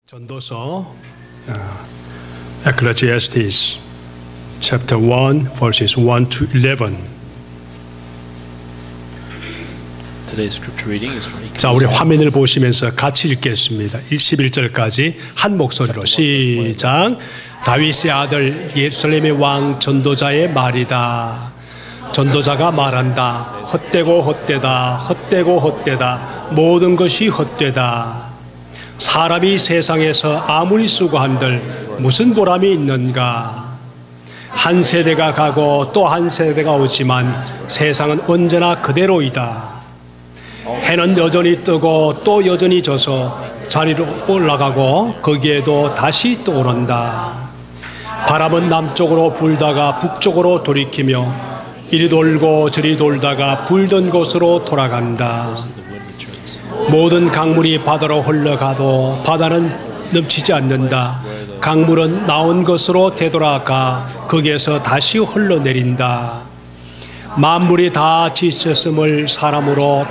전도서 Ecclesiastes chapter 1 verses 1 to 11. Today's scripture reading is from 자, 우리 화면을 보시면서 같이 읽겠습니다. 11절까지 한 목소리로 시작. 다윗의 아들 예루살렘의 왕 전도자의 말이다. 전도자가 말한다. 헛되고 헛되다. 헛되고 헛되다. 모든 것이 헛되다. 사람이 세상에서 아무리 수고한들 무슨 보람이 있는가? 한 세대가 가고 또 한 세대가 오지만 세상은 언제나 그대로이다. 해는 여전히 뜨고 또 여전히 져서 자리로 올라가고 거기에도 다시 떠오른다. 바람은 남쪽으로 불다가 북쪽으로 돌이키며 이리 돌고 저리 돌다가 불던 곳으로 돌아간다. 모든 강물이 바다로 흘러가도 바다는 넘치지 않는다. 강물은 나온 곳으로 되돌아가 거기에서 다시 흘러내린다. 만물이 다 지쳤음을 사람으로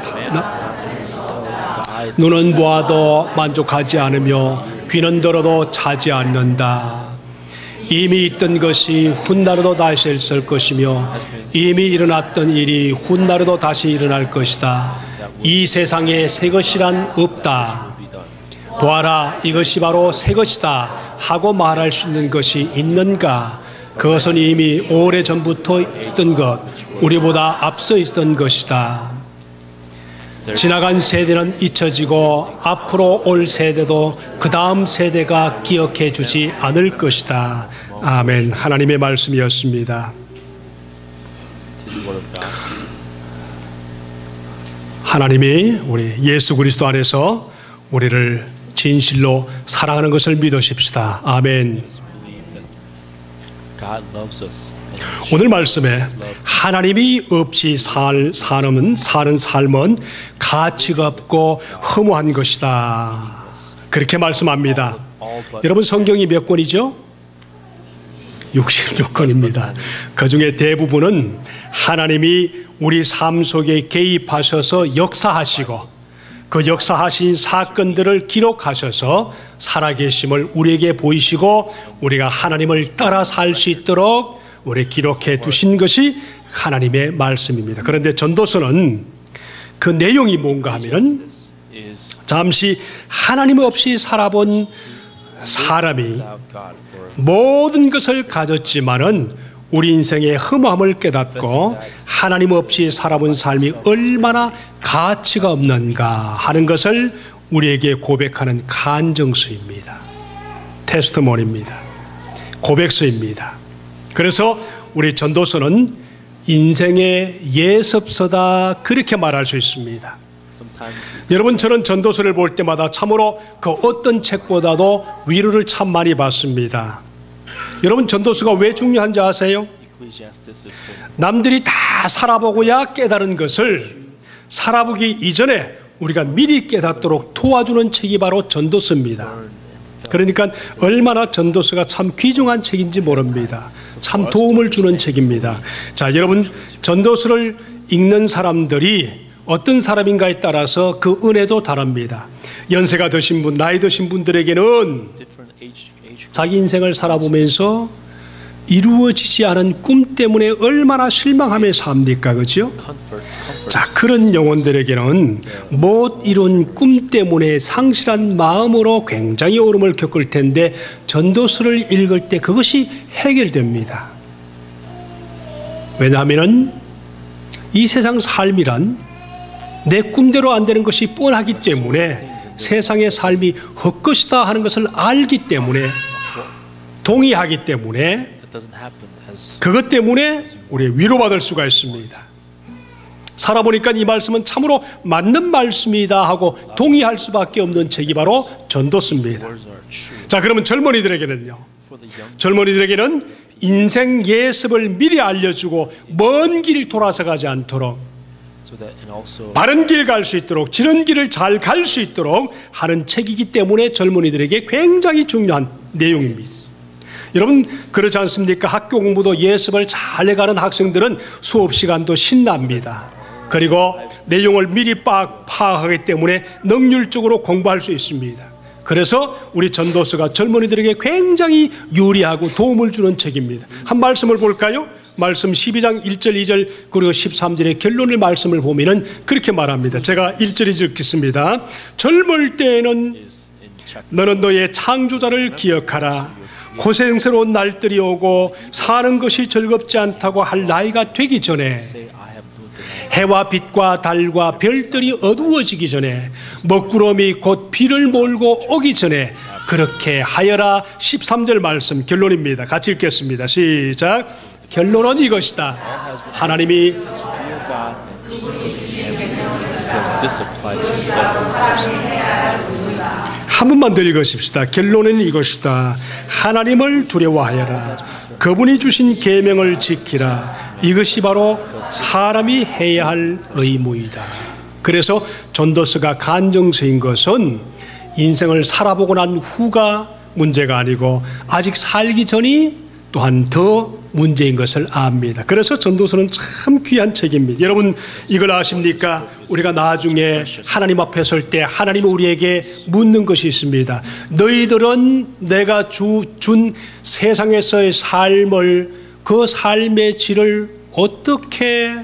눈은 보아도 만족하지 않으며 귀는 들어도 차지 않는다. 이미 있던 것이 훗날에도 다시 있을 것이며 이미 일어났던 일이 훗날에도 다시 일어날 것이다. 이 세상에 새 것이란 없다. 보아라, 이것이 바로 새 것이다 하고 말할 수 있는 것이 있는가? 그것은 이미 오래전부터 있던 것, 우리보다 앞서 있던 것이다. 지나간 세대는 잊혀지고 앞으로 올 세대도 그 다음 세대가 기억해 주지 않을 것이다. 아멘. 하나님의 말씀이었습니다. 하나님이 우리 예수 그리스도 안에서 우리를 진실로 사랑하는 것을 믿으십시다. 아멘. 오늘 말씀에 하나님이 없이 사는 삶은 가치가 없고 허무한 것이다. 그렇게 말씀합니다. 여러분, 성경이 몇 권이죠? 66권입니다. 그 중에 대부분은 하나님이 우리 삶 속에 개입하셔서 역사하시고 그 역사하신 사건들을 기록하셔서 살아계심을 우리에게 보이시고 우리가 하나님을 따라 살 수 있도록 우리 기록해 두신 것이 하나님의 말씀입니다. 그런데 전도서는 그 내용이 뭔가 하면은 잠시 하나님 없이 살아본 사람이 모든 것을 가졌지만은 우리 인생의 허무함을 깨닫고 하나님 없이 살아본 삶이 얼마나 가치가 없는가 하는 것을 우리에게 고백하는 간증서입니다. 테스트모니입니다. 고백서입니다. 그래서 우리 전도서는 인생의 예습서다, 그렇게 말할 수 있습니다. 여러분, 저는 전도서를 볼 때마다 참으로 그 어떤 책보다도 위로를 참 많이 받습니다. 여러분, 전도서가 왜 중요한지 아세요? 남들이 다 살아보고야 깨달은 것을 살아보기 이전에 우리가 미리 깨닫도록 도와주는 책이 바로 전도서입니다. 그러니까 얼마나 전도서가 참 귀중한 책인지 모릅니다. 참 도움을 주는 책입니다. 자, 여러분, 전도서를 읽는 사람들이 어떤 사람인가에 따라서 그 은혜도 다릅니다. 연세가 드신 분, 나이 드신 분들에게는 자기 인생을 살아보면서 이루어지지 않은 꿈 때문에 얼마나 실망하며 삽니까? 그렇죠? 자, 그런 영혼들에게는 못 이룬 꿈 때문에 상실한 마음으로 굉장히 어려움을 겪을 텐데 전도서를 읽을 때 그것이 해결됩니다. 왜냐하면 이 세상 삶이란 내 꿈대로 안 되는 것이 뻔하기 때문에 세상의 삶이 헛것이다 하는 것을 알기 때문에, 동의하기 때문에, 그것 때문에 우리 위로받을 수가 있습니다. 살아보니까 이 말씀은 참으로 맞는 말씀이다 하고 동의할 수밖에 없는 책이 바로 전도서입니다. 자, 그러면 젊은이들에게는요, 젊은이들에게는 인생 예습을 미리 알려주고 먼 길 돌아서 가지 않도록 바른 길 갈 수 있도록, 지른 길을 잘 갈 수 있도록 하는 책이기 때문에 젊은이들에게 굉장히 중요한 내용입니다. 여러분, 그렇지 않습니까? 학교 공부도 예습을 잘 해가는 학생들은 수업 시간도 신납니다. 그리고 내용을 미리 파악하기 때문에 능률적으로 공부할 수 있습니다. 그래서 우리 전도서가 젊은이들에게 굉장히 유리하고 도움을 주는 책입니다. 한 말씀을 볼까요? 말씀 12장 1절 2절 그리고 13절의 결론의 말씀을 보면은 그렇게 말합니다. 제가 1절이 읽겠습니다. 젊을 때에는 너는 너의 창조자를 기억하라. 고생스러운 날들이 오고 사는 것이 즐겁지 않다고 할 나이가 되기 전에, 해와 빛과 달과 별들이 어두워지기 전에, 먹구름이 곧 비를 몰고 오기 전에 그렇게 하여라. 13절 말씀 결론입니다. 같이 읽겠습니다. 시작. 결론은 이것이다. 하나님이 한 번만 더 읽으십시다. 결론은 이것이다. 하나님을 두려워하여라. 그분이 주신 계명을 지키라. 이것이 바로 사람이 해야 할 의무이다. 그래서 전도서가 간증서인 것은 인생을 살아보고 난 후가 문제가 아니고 아직 살기 전이 또한 더 문제인 것을 압니다. 그래서 전도서는 참 귀한 책입니다. 여러분 이걸 아십니까? 우리가 나중에 하나님 앞에 설 때 하나님이 우리에게 묻는 것이 있습니다. 너희들은 내가 준 세상에서의 삶을, 그 삶의 질을 어떻게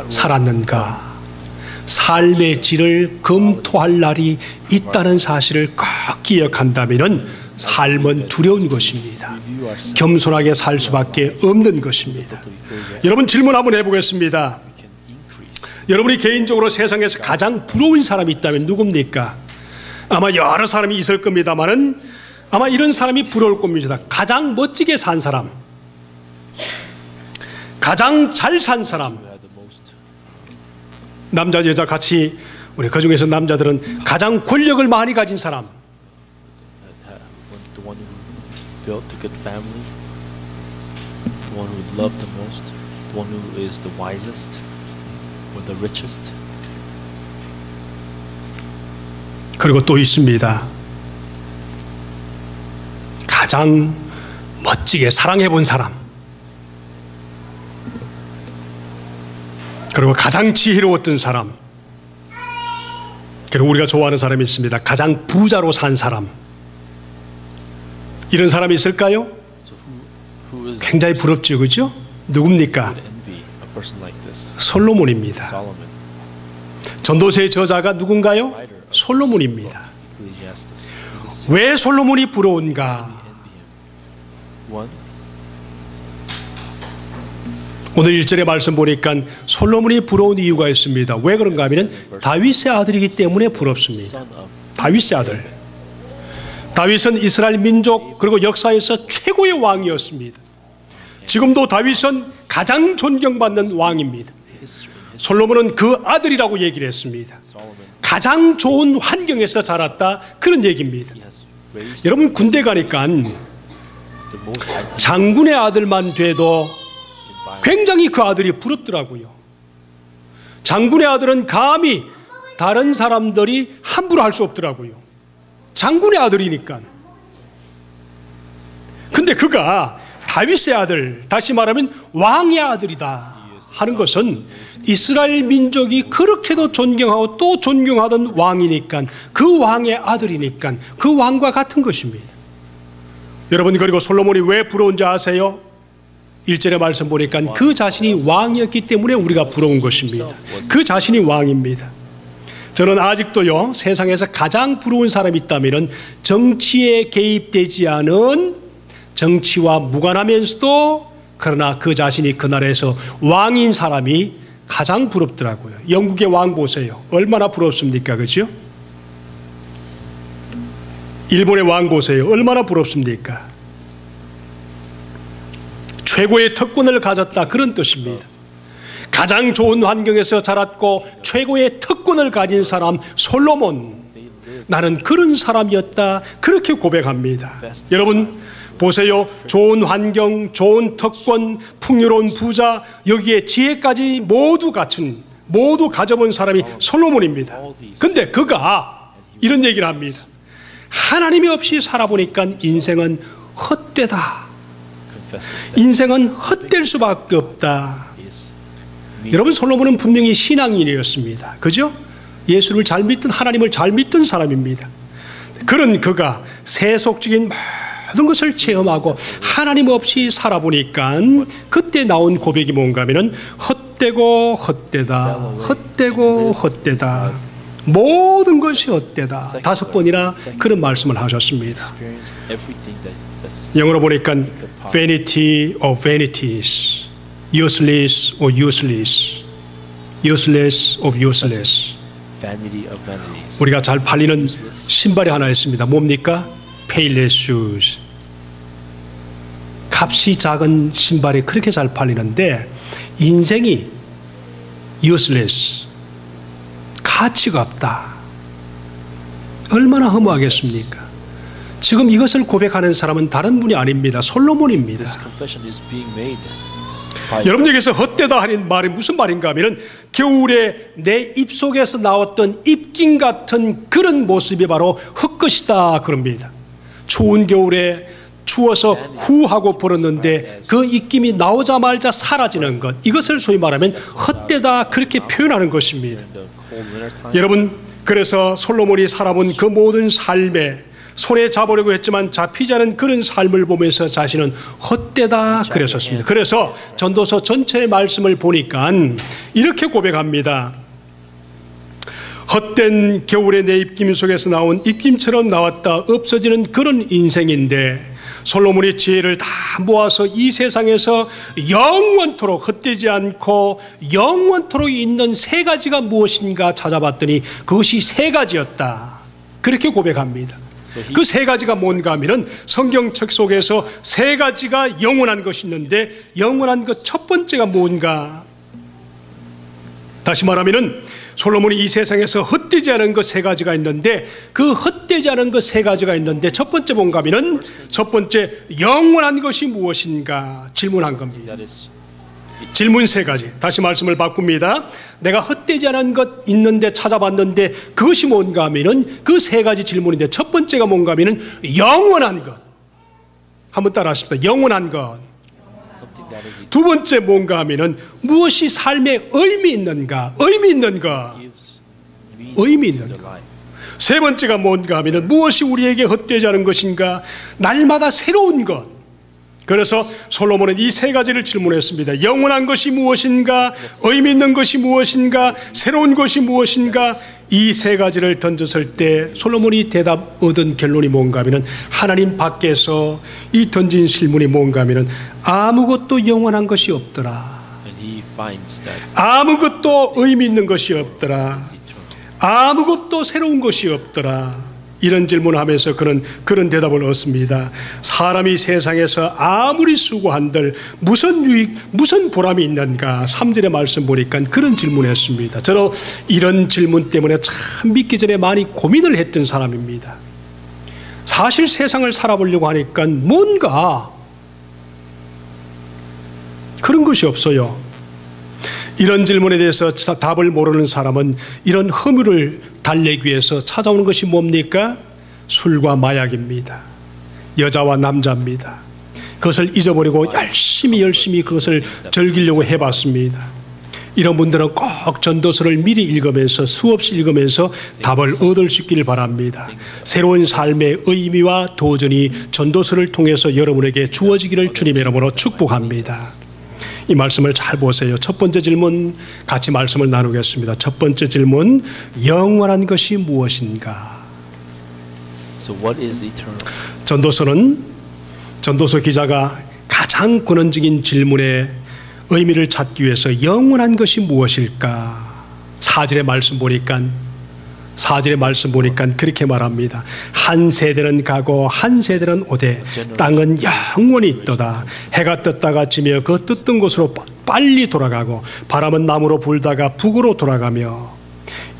살았는가? 삶의 질을 검토할 날이 있다는 사실을 꼭 기억한다면 삶은 두려운 것입니다. 겸손하게 살 수밖에 없는 것입니다. 여러분 질문 한번 해보겠습니다. 여러분이 개인적으로 세상에서 가장 부러운 사람이 있다면 누굽니까? 아마 여러 사람이 있을 겁니다만은 아마 이런 사람이 부러울 겁니다. 가장 멋지게 산 사람, 가장 잘 산 사람. 남자 여자 같이 우리 그 중에서 남자들은 가장 권력을 많이 가진 사람, the one who built a good family, the one who loved the most, the one who is the wisest or the richest. 그리고 또 있습니다. 가장 멋지게 사랑해 본 사람, 그리고 가장 지혜로웠던 사람, 그리고 우리가 좋아하는 사람이 있습니다. 가장 부자로 산 사람. 이런 사람이 있을까요? 굉장히 부럽죠, 그렇죠? 누굽니까? 솔로몬입니다. 전도서의 저자가 누군가요? 솔로몬입니다. 왜 솔로몬이 부러운가? 오늘 1절의 말씀 보니까 솔로몬이 부러운 이유가 있습니다. 왜 그런가 하면 다윗의 아들이기 때문에 부럽습니다. 다윗의 아들. 다윗은 이스라엘 민족 그리고 역사에서 최고의 왕이었습니다. 지금도 다윗은 가장 존경받는 왕입니다. 솔로몬은 그 아들이라고 얘기를 했습니다. 가장 좋은 환경에서 자랐다, 그런 얘기입니다. 여러분 군대 가니까 장군의 아들만 돼도 굉장히 그 아들이 부럽더라고요. 장군의 아들은 감히 다른 사람들이 함부로 할 수 없더라고요. 장군의 아들이니까. 근데 그가 다윗의 아들, 다시 말하면 왕의 아들이다 하는 것은 이스라엘 민족이 그렇게도 존경하고 또 존경하던 왕이니까, 그 왕의 아들이니까 그 왕과 같은 것입니다. 여러분 그리고 솔로몬이 왜 부러운지 아세요? 1절의 말씀 보니까 그 자신이 왕이었기 때문에 우리가 부러운 것입니다. 그 자신이 왕입니다. 저는 아직도요, 세상에서 가장 부러운 사람이 있다면 정치에 개입되지 않은, 정치와 무관하면서도 그러나 그 자신이 그 나라에서 왕인 사람이 가장 부럽더라고요. 영국의 왕 보세요. 얼마나 부럽습니까? 그죠? 일본의 왕 보세요. 얼마나 부럽습니까? 최고의 특권을 가졌다, 그런 뜻입니다. 가장 좋은 환경에서 자랐고 최고의 특권을 가진 사람 솔로몬, 나는 그런 사람이었다, 그렇게 고백합니다. 여러분 보세요. 좋은 환경, 좋은 특권, 풍요로운 부자, 여기에 지혜까지 모두 가져본 사람이 솔로몬입니다. 근데 그가 이런 얘기를 합니다. 하나님이 없이 살아보니까 인생은 헛되다. 인생은 헛될 수밖에 없다. 여러분 솔로몬은 분명히 신앙인이었습니다. 그죠? 예수를 잘 믿던 하나님을 잘 믿던 사람입니다. 그런 그가 세속적인 모든 것을 체험하고 하나님 없이 살아보니까 그때 나온 고백이 뭔가 하면은 헛되고 헛되다, 헛되고 헛되다, 모든 것이 헛되다. 5번이나 그런 말씀을 하셨습니다. 영어로 보니까 vanity of vanities, useless or useless, useless of useless. 우리가 잘 팔리는 신발이 하나 있습니다. 뭡니까? Payless shoes. 값이 작은 신발이 그렇게 잘 팔리는데 인생이 useless, 가치가 없다. 얼마나 허무하겠습니까? 지금 이것을 고백하는 사람은 다른 분이 아닙니다. 솔로몬입니다. 여러분에게서 헛되다 하는 말이 무슨 말인가 하면 겨울에 내 입속에서 나왔던 입김 같은 그런 모습이 바로 헛것이다 그럽니다. 추운 겨울에 추워서 후하고 불었는데 그 입김이 나오자마자 사라지는 것, 이것을 소위 말하면 헛되다 그렇게 표현하는 것입니다. 여러분, 그래서 솔로몬이 살아본 그 모든 삶에 손에 잡으려고 했지만 잡히지 않은 그런 삶을 보면서 자신은 헛되다 그랬었습니다. 그래서 전도서 전체의 말씀을 보니까 이렇게 고백합니다. 헛된 겨울에 내 입김 속에서 나온 입김처럼 나왔다 없어지는 그런 인생인데 솔로몬이 지혜를 다 모아서 이 세상에서 영원토록 헛되지 않고 영원토록 있는 3가지가 무엇인가 찾아봤더니 그것이 3가지였다. 그렇게 고백합니다. 그 3가지가 뭔가 하면은 성경책 속에서 3가지가 영원한 것이 있는데 영원한 것 첫 번째가 뭔가? 다시 말하면은 솔로몬이 이 세상에서 헛되지 않은 것 3가지가 있는데 그 헛되지 않은 것 3가지가 있는데 첫 번째 뭔가 하면은 첫 번째 영원한 것이 무엇인가 질문한 겁니다. 질문 3가지. 다시 말씀을 바꿉니다. 내가 헛되지 않은 것 있는데 찾아봤는데 그것이 뭔가 하면은 그 3가지 질문인데 첫 번째가 뭔가 하면은 영원한 것. 한번 따라 하십시다. 영원한 것. 두 번째 뭔가 하면은 무엇이 삶에 의미 있는가? 의미 있는 것. 의미 있는 것. 3번째가 뭔가 하면은 무엇이 우리에게 헛되지 않은 것인가? 날마다 새로운 것. 그래서 솔로몬은 이 3가지를 질문했습니다. 영원한 것이 무엇인가? 의미 있는 것이 무엇인가? 새로운 것이 무엇인가? 이 3가지를 던졌을 때 솔로몬이 대답 얻은 결론이 뭔가 하면 하나님 밖에서 이 던진 질문이 뭔가 하면 아무것도 영원한 것이 없더라. 아무것도 의미 있는 것이 없더라. 아무것도 새로운 것이 없더라. 이런 질문을 하면서 그는 그런 대답을 얻습니다. 사람이 세상에서 아무리 수고한들 무슨 유익, 무슨 보람이 있는가? 3절의 말씀 보니까 그런 질문을 했습니다. 저는 이런 질문 때문에 참 믿기 전에 많이 고민을 했던 사람입니다. 사실 세상을 살아보려고 하니까 뭔가 그런 것이 없어요. 이런 질문에 대해서 답을 모르는 사람은 이런 허물을 달래기 위해서 찾아오는 것이 뭡니까? 술과 마약입니다. 여자와 남자입니다. 그것을 잊어버리고 열심히 그것을 즐기려고 해봤습니다. 이런 분들은 꼭 전도서를 미리 읽으면서 수없이 읽으면서 답을 얻을 수 있기를 바랍니다. 새로운 삶의 의미와 도전이 전도서를 통해서 여러분에게 주어지기를 주님의 이름으로 축복합니다. 이 말씀을 잘 보세요. 첫 번째 질문 같이 말씀을 나누겠습니다. 첫 번째 질문, 영원한 것이 무엇인가? So what is eternal? 전도서 기자가 가장 근원적인 질문의 의미를 찾기 위해서 영원한 것이 무엇일까? 4절의 말씀 보니까 그렇게 말합니다. 한 세대는 가고 한 세대는 오되 땅은 영원히 있도다. 해가 떴다가 지며 그 떴던 곳으로 빨리 돌아가고 바람은 남으로 불다가 북으로 돌아가며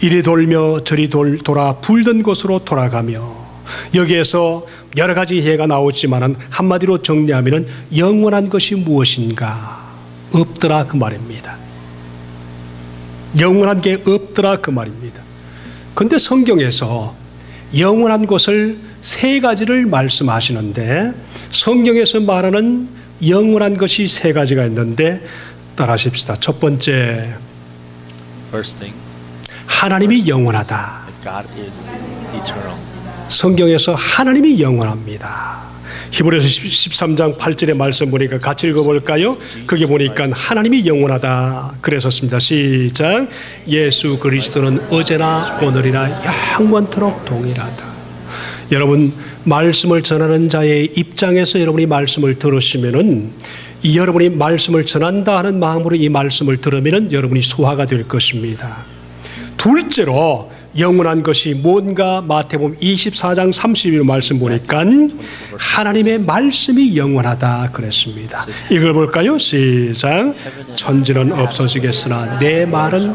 이리 돌며 저리 돌아 불던 곳으로 돌아가며. 여기에서 여러 가지 해가 나오지만 한마디로 정리하면 영원한 것이 무엇인가? 없더라 그 말입니다. 영원한 게 없더라 그 말입니다. 그런데 성경에서 영원한 것을 3가지를 말씀하시는데 성경에서 말하는 영원한 것이 3가지가 있는데 따라하십시다. 첫 번째, 하나님이 영원하다. that God is eternal. 성경에서 하나님이 영원합니다. 히브리서 13장 8절의 말씀 보니까 같이 읽어볼까요? 거기 보니까 하나님이 영원하다 그랬었습니다. 시작. 예수 그리스도는 어제나 오늘이나 영원토록 동일하다. 여러분 말씀을 전하는 자의 입장에서 여러분이 말씀을 들으시면은 이 여러분이 말씀을 전한다 하는 마음으로 이 말씀을 들으면은 여러분이 소화가 될 것입니다. 둘째로 영원한 것이 뭔가 마태복음 24장 31절 말씀 보니까 하나님의 말씀이 영원하다 그랬습니다. 이걸 볼까요? 시작. 천지는 없어지겠으나 내 말은.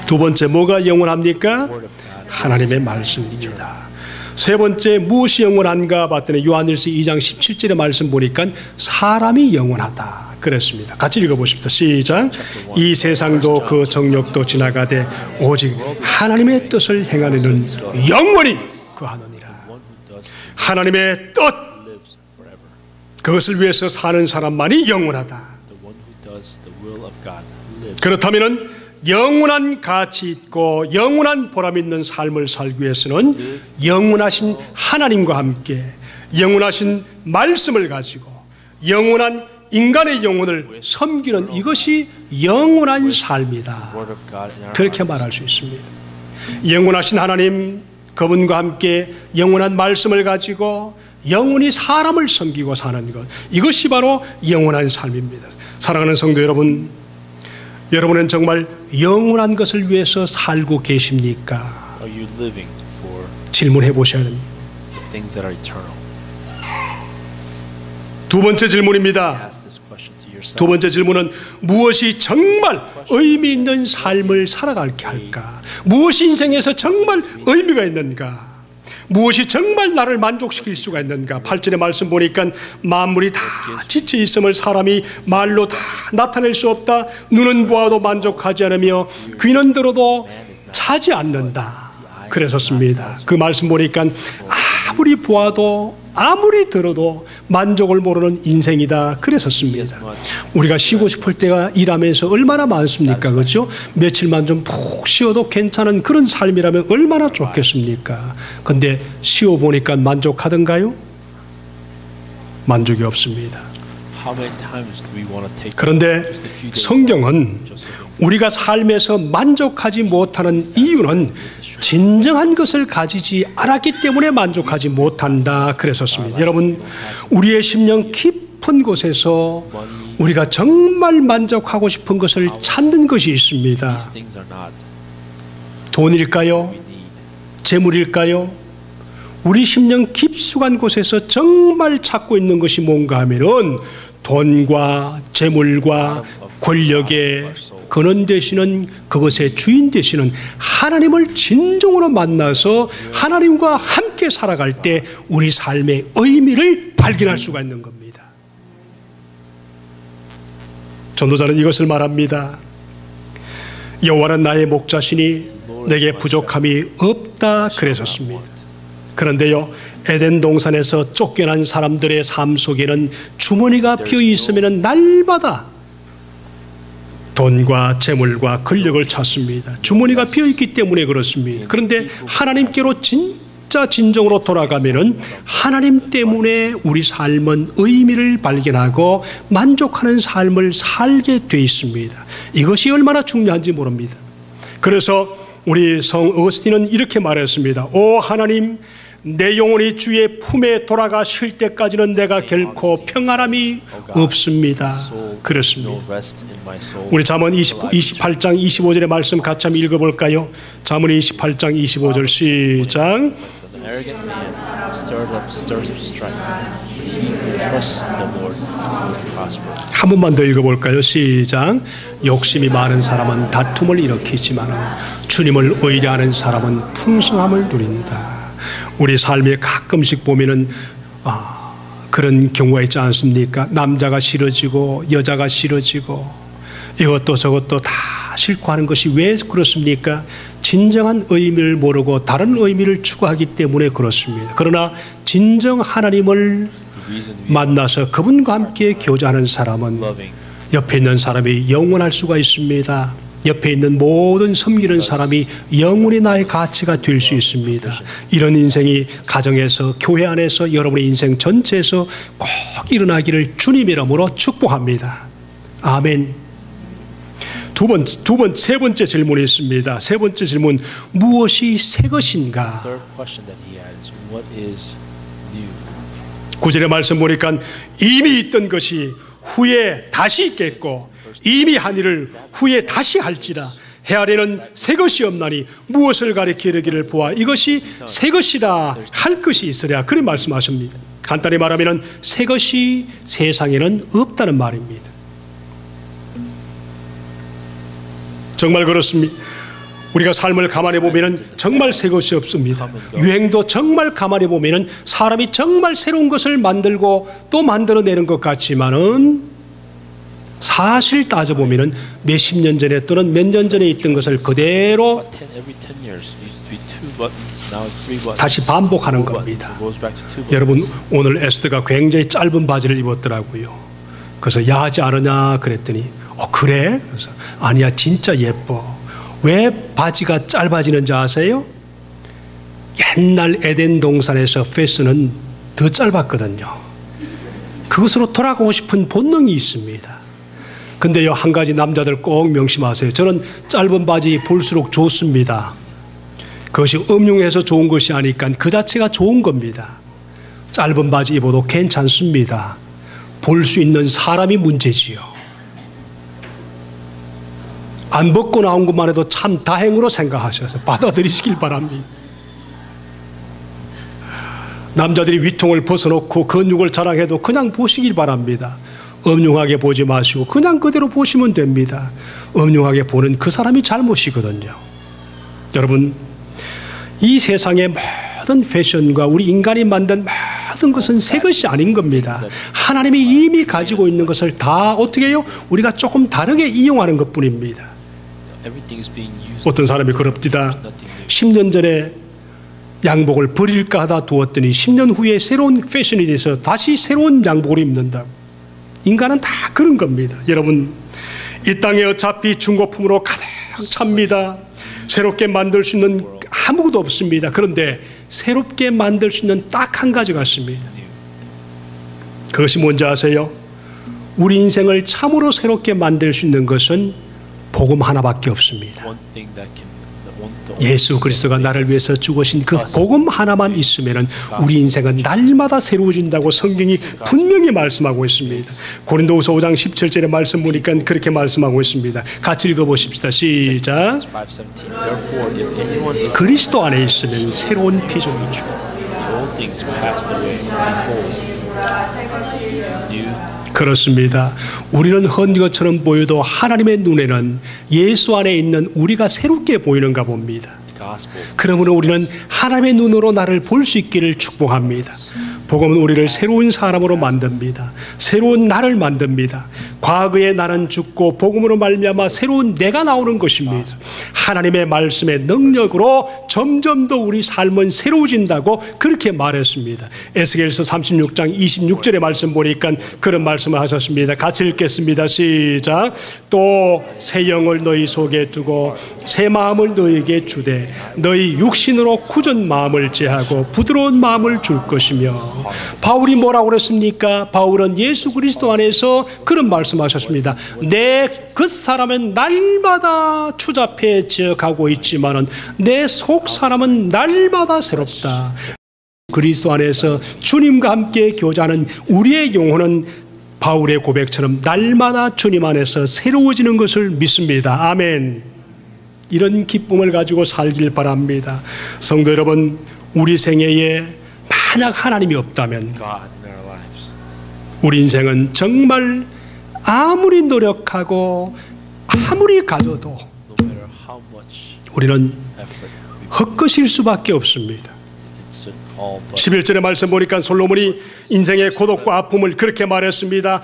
두 번째 뭐가 영원합니까? 하나님의 말씀입니다. 세 번째 무엇이 영원한가 봤더니 요한일서 2장 17절의 말씀 보니까 사람이 영원하다 그랬습니다. 같이 읽어보십시오. 시작. 이 세상도 그 정욕도 지나가되 오직 하나님의 뜻을 행하는 이는 영원히 거하느니라. 하나님의 뜻, 그것을 위해서 사는 사람만이 영원하다. 그렇다면 영원한 가치 있고 영원한 보람 있는 삶을 살기 위해서는 영원하신 하나님과 함께 영원하신 말씀을 가지고 영원한 인간의 영혼을 섬기는 이것이 영원한 삶이다. 그렇게 말할 수 있습니다. 영원하신 하나님, 그분과 함께 영원한 말씀을 가지고 영원히 사람을 섬기고 사는 것, 이것이 바로 영원한 삶입니다. 사랑하는 성도 여러분, 여러분은 정말 영원한 것을 위해서 살고 계십니까? 질문해 보셔야 됩니다. 두 번째 질문입니다. 두 번째 질문은 무엇이 정말 의미 있는 삶을 살아가게 할까? 무엇이 인생에서 정말 의미가 있는가? 무엇이 정말 나를 만족시킬 수가 있는가? 8절의 말씀 보니까 만물이 다 지쳐 있음을 사람이 말로 다 나타낼 수 없다. 눈은 보아도 만족하지 않으며 귀는 들어도 차지 않는다 그랬었습니다. 그 말씀 보니까 아무리 보아도 아무리 들어도 만족을 모르는 인생이다 그랬었습니다. 우리가 쉬고 싶을 때가 일하면서 얼마나 많습니까? 그렇죠? 며칠만 좀 푹 쉬어도 괜찮은 그런 삶이라면 얼마나 좋겠습니까? 근데 쉬어보니까 만족하던가요? 만족이 없습니다. 그런데 성경은 우리가 삶에서 만족하지 못하는 이유는 진정한 것을 가지지 않았기 때문에 만족하지 못한다 그랬었습니다. 여러분, 우리의 심령 깊은 곳에서 우리가 정말 만족하고 싶은 것을 찾는 것이 있습니다. 돈일까요? 재물일까요? 우리 심령 깊숙한 곳에서 정말 찾고 있는 것이 뭔가 하면은 돈과 재물과 권력의 근원 되시는 그것의 주인 되시는 하나님을 진정으로 만나서 하나님과 함께 살아갈 때 우리 삶의 의미를 발견할 수가 있는 겁니다. 전도자는 이것을 말합니다. 여호와는 나의 목자시니 내게 부족함이 없다 그랬었습니다. 그런데요, 에덴 동산에서 쫓겨난 사람들의 삶 속에는 주머니가 비어 있으면 날마다 돈과 재물과 권력을 찾습니다. 주머니가 비어 있기 때문에 그렇습니다. 그런데 하나님께로 진짜 진정으로 돌아가면은 하나님 때문에 우리 삶은 의미를 발견하고 만족하는 삶을 살게 돼 있습니다. 이것이 얼마나 중요한지 모릅니다. 그래서 우리 성 어거스틴은 이렇게 말했습니다. 오 하나님, 내 영혼이 주의 품에 돌아가 쉴 때까지는 내가 결코 평안함이 없습니다. 그렇습니다. 우리 잠언 28장 25절의 말씀 같이 한번 읽어볼까요? 잠언 28장 25절 시작. 한 번만 더 읽어볼까요? 시작. 욕심이 많은 사람은 다툼을 일으키지만 주님을 의뢰하는 사람은 풍성함을 누린다. 우리 삶에 가끔씩 보면은 그런 경우가 있지 않습니까? 남자가 싫어지고 여자가 싫어지고 이것도 저것도 다 싫고 하는 것이 왜 그렇습니까? 진정한 의미를 모르고 다른 의미를 추구하기 때문에 그렇습니다. 그러나 진정 하나님을 만나서 그분과 함께 교제하는 사람은 옆에 있는 사람이 영원할 수가 있습니다. 옆에 있는 모든 섬기는 사람이 영원히 나의 가치가 될 수 있습니다. 이런 인생이 가정에서, 교회 안에서, 여러분의 인생 전체에서 꼭 일어나기를 주님 이름으로 축복합니다. 아멘. 세 번째 질문이 있습니다. 세 번째 질문, 무엇이 새 것인가? Third question that he had is, what is new? 9절의 말씀 보니까 이미 있던 것이 후에 다시 있겠고 이미 한 일을 후에 다시 할지라 헤아리는 새 것이 없나니 무엇을 가리켜 이르기를 보아 이것이 새 것이라 할 것이 있으랴. 그런 말씀하십니다. 간단히 말하면 새 것이 세상에는 없다는 말입니다. 정말 그렇습니다. 우리가 삶을 가만히 보면 정말 새 것이 없습니다. 유행도 정말 가만히 보면 사람이 정말 새로운 것을 만들고 또 만들어내는 것 같지만은 사실 따져보면 몇십 년 전에 또는 몇 년 전에 있던 것을 그대로 다시 반복하는 겁니다. 여러분, 오늘 에스더가 굉장히 짧은 바지를 입었더라고요. 그래서 야하지 않으냐 그랬더니 그래? 그래서 아니야, 진짜 예뻐. 왜 바지가 짧아지는지 아세요? 옛날 에덴 동산에서 패션은 더 짧았거든요. 그것으로 돌아가고 싶은 본능이 있습니다. 근데요, 한 가지 남자들 꼭 명심하세요. 저는 짧은 바지 볼수록 좋습니다. 그것이 음흉해서 좋은 것이 아니까 그 자체가 좋은 겁니다. 짧은 바지 입어도 괜찮습니다. 볼 수 있는 사람이 문제지요. 안 벗고 나온 것만 해도 참 다행으로 생각하셔서 받아들이시길 바랍니다. 남자들이 위통을 벗어놓고 근육을 자랑해도 그냥 보시길 바랍니다. 음흉하게 보지 마시고 그냥 그대로 보시면 됩니다. 음흉하게 보는 그 사람이 잘못이거든요. 여러분, 이 세상의 모든 패션과 우리 인간이 만든 모든 것은 새 것이 아닌 겁니다. 하나님이 이미 가지고 있는 것을 다 어떻게 해요? 우리가 조금 다르게 이용하는 것뿐입니다. 어떤 사람이 그럽디다. 10년 전에 양복을 버릴까 하다 두었더니 10년 후에 새로운 패션이 돼서 다시 새로운 양복을 입는다. 인간은 다 그런 겁니다. 여러분, 이 땅에 어차피 중고품으로 가득 찹니다. 새롭게 만들 수 있는 아무것도 없습니다. 그런데 새롭게 만들 수 있는 딱 한 가지가 있습니다. 그것이 뭔지 아세요? 우리 인생을 참으로 새롭게 만들 수 있는 것은 복음 하나밖에 없습니다. 예수 그리스도가 나를 위해서 죽으신 그 복음 하나만 있으면 우리 인생은 날마다 새로워진다고 성경이 분명히 말씀하고 있습니다. 고린도후서 5장 17절의 말씀 보니까 그렇게 말씀하고 있습니다. 같이 읽어보십시다. 시작. 그리스도 안에 있으면 새로운 피조물이죠. 그렇습니다. 우리는 헛 것처럼 보여도 하나님의 눈에는 예수 안에 있는 우리가 새롭게 보이는가 봅니다. 그러므로 우리는 하나님의 눈으로 나를 볼 수 있기를 축복합니다. 복음은 우리를 새로운 사람으로 만듭니다. 새로운 나를 만듭니다. 과거의 나는 죽고 복음으로 말미암아 새로운 내가 나오는 것입니다. 하나님의 말씀의 능력으로 점점 더 우리 삶은 새로워진다고 그렇게 말했습니다. 에스겔서 36장 26절의 말씀 보니까 그런 말씀을 하셨습니다. 같이 읽겠습니다. 시작. 또 새 영을 너희 속에 두고 새 마음을 너희에게 주되 너희 육신으로 굳은 마음을 제하고 부드러운 마음을 줄 것이며. 바울이 뭐라고 그랬습니까? 바울은 예수 그리스도 안에서 그런 말씀하셨습니다. 내 겉사람은 날마다 추잡해져 가고 있지만은 내 속사람은 날마다 새롭다. 그리스도 안에서 주님과 함께 교제하는 우리의 영혼은 바울의 고백처럼 날마다 주님 안에서 새로워지는 것을 믿습니다. 아멘. 이런 기쁨을 가지고 살길 바랍니다. 성도 여러분, 우리 생애에 만약 하나님이 없다면 우리 인생은 정말 아무리 노력하고 아무리 가져도 우리는 헛것일 수밖에 없습니다. 11절의 말씀 보니까 솔로몬이 인생의 고독과 아픔을 그렇게 말했습니다.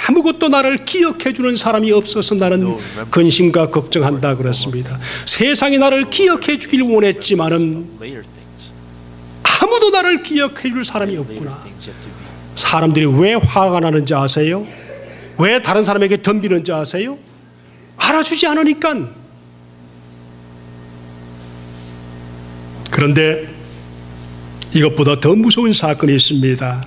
아무것도 나를 기억해 주는 사람이 없어서 나는 근심과 걱정한다 그랬습니다. 세상이 나를 기억해 주길 원했지만은 아무도 나를 기억해 줄 사람이 없구나. 사람들이 왜 화가 나는지 아세요? 왜 다른 사람에게 덤비는지 아세요? 알아주지 않으니까. 그런데 이것보다 더 무서운 사건이 있습니다.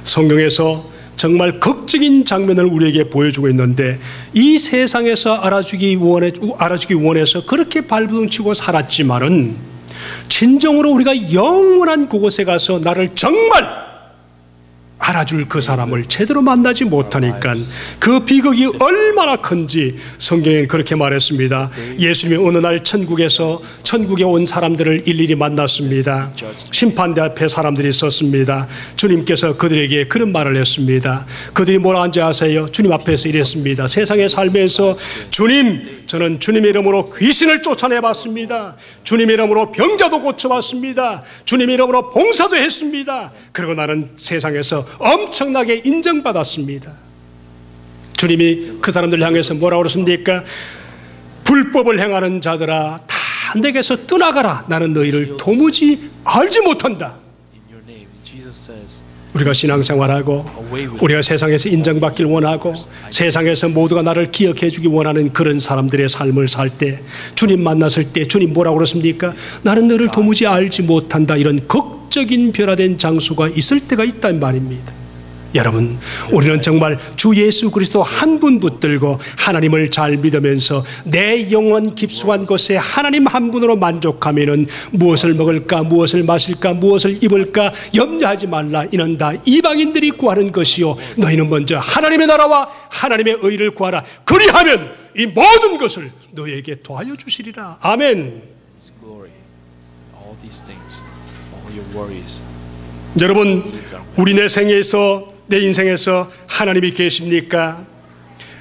성경에서 정말 극적인 장면을 우리에게 보여주고 있는데, 이 세상에서 알아주기 원해서 그렇게 발부둥치고 살았지만은 진정으로 우리가 영원한 그곳에 가서 나를 정말 알아줄 그 사람을 제대로 만나지 못하니까 그 비극이 얼마나 큰지 성경엔 그렇게 말했습니다. 예수님이 어느 날 천국에 온 사람들을 일일이 만났습니다. 심판대 앞에 사람들이 있었습니다. 주님께서 그들에게 그런 말을 했습니다. 그들이 뭐라 한지 아세요? 주님 앞에서 이랬습니다. 세상에 살면서 주님, 저는 주님의 이름으로 귀신을 쫓아내봤습니다. 주님의 이름으로 병자도 고쳐봤습니다. 주님의 이름으로 봉사도 했습니다. 그리고 나는 세상에서 엄청나게 인정받았습니다. 주님이 그 사람들 향해서 뭐라고 그러십니까? 불법을 행하는 자들아, 다 내게서 떠나가라. 나는 너희를 도무지 알지 못한다. 우리가 신앙생활하고 우리가 세상에서 인정받길 원하고 세상에서 모두가 나를 기억해 주기 원하는 그런 사람들의 삶을 살 때, 주님 만났을 때 주님 뭐라고 그러십니까? 나는 너를 도무지 알지 못한다. 이런 극적인 변화된 장소가 있을 때가 있단 말입니다. 여러분, 우리는 정말 주 예수 그리스도 한 분 붙들고 하나님을 잘 믿으면서 내 영혼 깊숙한 곳에 하나님 한 분으로 만족하면은 무엇을 먹을까, 무엇을 마실까, 무엇을 입을까 염려하지 말라. 이는 다 이방인들이 구하는 것이요 너희는 먼저 하나님의 나라와 하나님의 의를 구하라. 그리하면 이 모든 것을 너희에게 도와줘 주시리라. 아멘. 여러분, 우리 내 인생에서 하나님이 계십니까?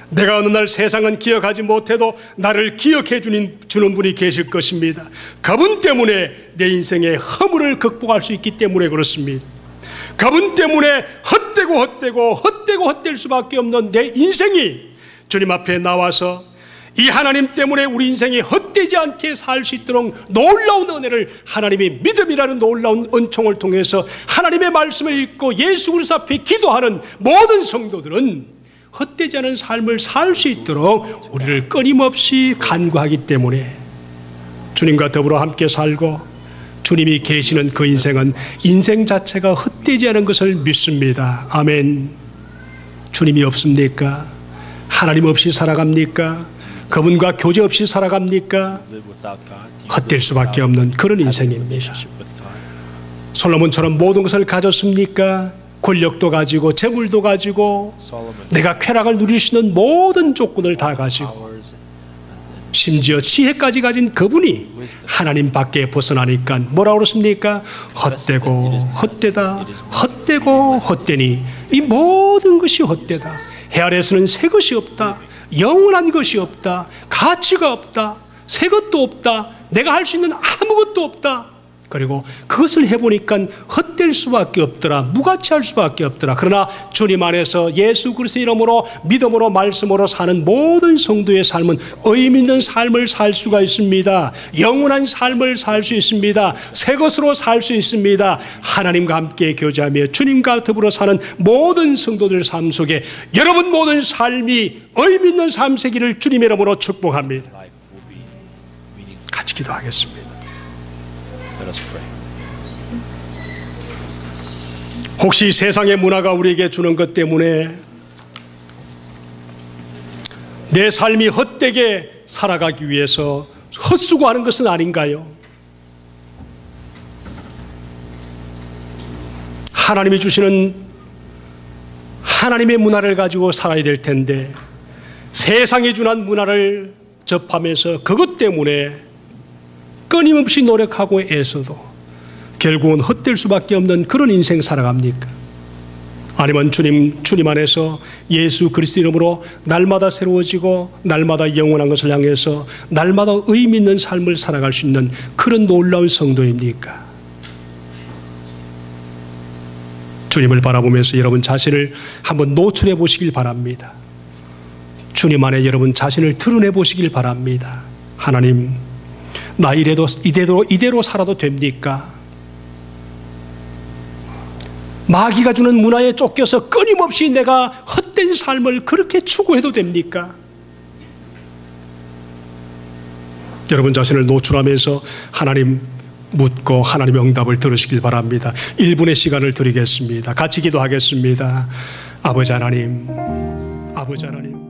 내가 어느 날 세상은 기억하지 못해도 나를 기억해 주는 분이 계실 것입니다. 그분 때문에 내 인생의 허물을 극복할 수 있기 때문에 그렇습니다. 그분 때문에 헛되고 헛될 수밖에 없는 내 인생이 주님 앞에 나와서 이 하나님 때문에 우리 인생이 헛되지 않게 살 수 있도록 놀라운 은혜를, 하나님이 믿음이라는 놀라운 은총을 통해서 하나님의 말씀을 읽고 예수 그리스도 앞에 기도하는 모든 성도들은 헛되지 않은 삶을 살 수 있도록 우리를 끊임없이 간구하기 때문에 주님과 더불어 함께 살고 주님이 계시는 그 인생은 인생 자체가 헛되지 않은 것을 믿습니다. 아멘. 주님이 없습니까? 하나님 없이 살아갑니까? 그분과 교제 없이 살아갑니까? 헛될 수밖에 없는 그런 인생입니다. 솔로몬처럼 모든 것을 가졌습니까? 권력도 가지고 재물도 가지고 내가 쾌락을 누릴 수 있는 모든 조건을 다 가지고 심지어 지혜까지 가진 그분이 하나님 밖에 벗어나니까 뭐라고 그렇습니까? 헛되고 헛되니 이 모든 것이 헛되다. 해 아래에서는 새 것이 없다. 영원한 것이 없다. 가치가 없다. 새 것도 없다. 내가 할 수 있는 아무것도 없다. 그리고 그것을 해보니까 헛될 수밖에 없더라. 무가치할 수밖에 없더라. 그러나 주님 안에서 예수 그리스도 이름으로 믿음으로 말씀으로 사는 모든 성도의 삶은 의미 있는 삶을 살 수가 있습니다. 영원한 삶을 살 수 있습니다. 새 것으로 살 수 있습니다. 하나님과 함께 교제하며 주님과 더불어 사는 모든 성도들 삶 속에 여러분 모든 삶이 의미 있는 삶 되기를 주님의 이름으로 축복합니다. 같이 기도하겠습니다. 혹시 세상의 문화가 우리에게 주는 것 때문에 내 삶이 헛되게 살아가기 위해서 헛수고하는 것은 아닌가요? 하나님이 주시는 하나님의 문화를 가지고 살아야 될 텐데 세상이 주는 문화를 접하면서 그것 때문에 끊임없이 노력하고 애써도 결국은 헛될 수밖에 없는 그런 인생 살아갑니까? 아니면 주님 안에서 예수 그리스도 이름으로 날마다 새로워지고 날마다 영원한 것을 향해서 날마다 의미 있는 삶을 살아갈 수 있는 그런 놀라운 성도입니까? 주님을 바라보면서 여러분 자신을 한번 노출해 보시길 바랍니다. 주님 안에 여러분 자신을 드러내 보시길 바랍니다. 하나님, 나 이대로 살아도 됩니까? 마귀가 주는 문화에 쫓겨서 끊임없이 내가 헛된 삶을 그렇게 추구해도 됩니까? 여러분 자신을 노출하면서 하나님 묻고 하나님의 응답을 들으시길 바랍니다. 1분의 시간을 드리겠습니다. 같이 기도하겠습니다. 아버지 하나님, 아버지 하나님.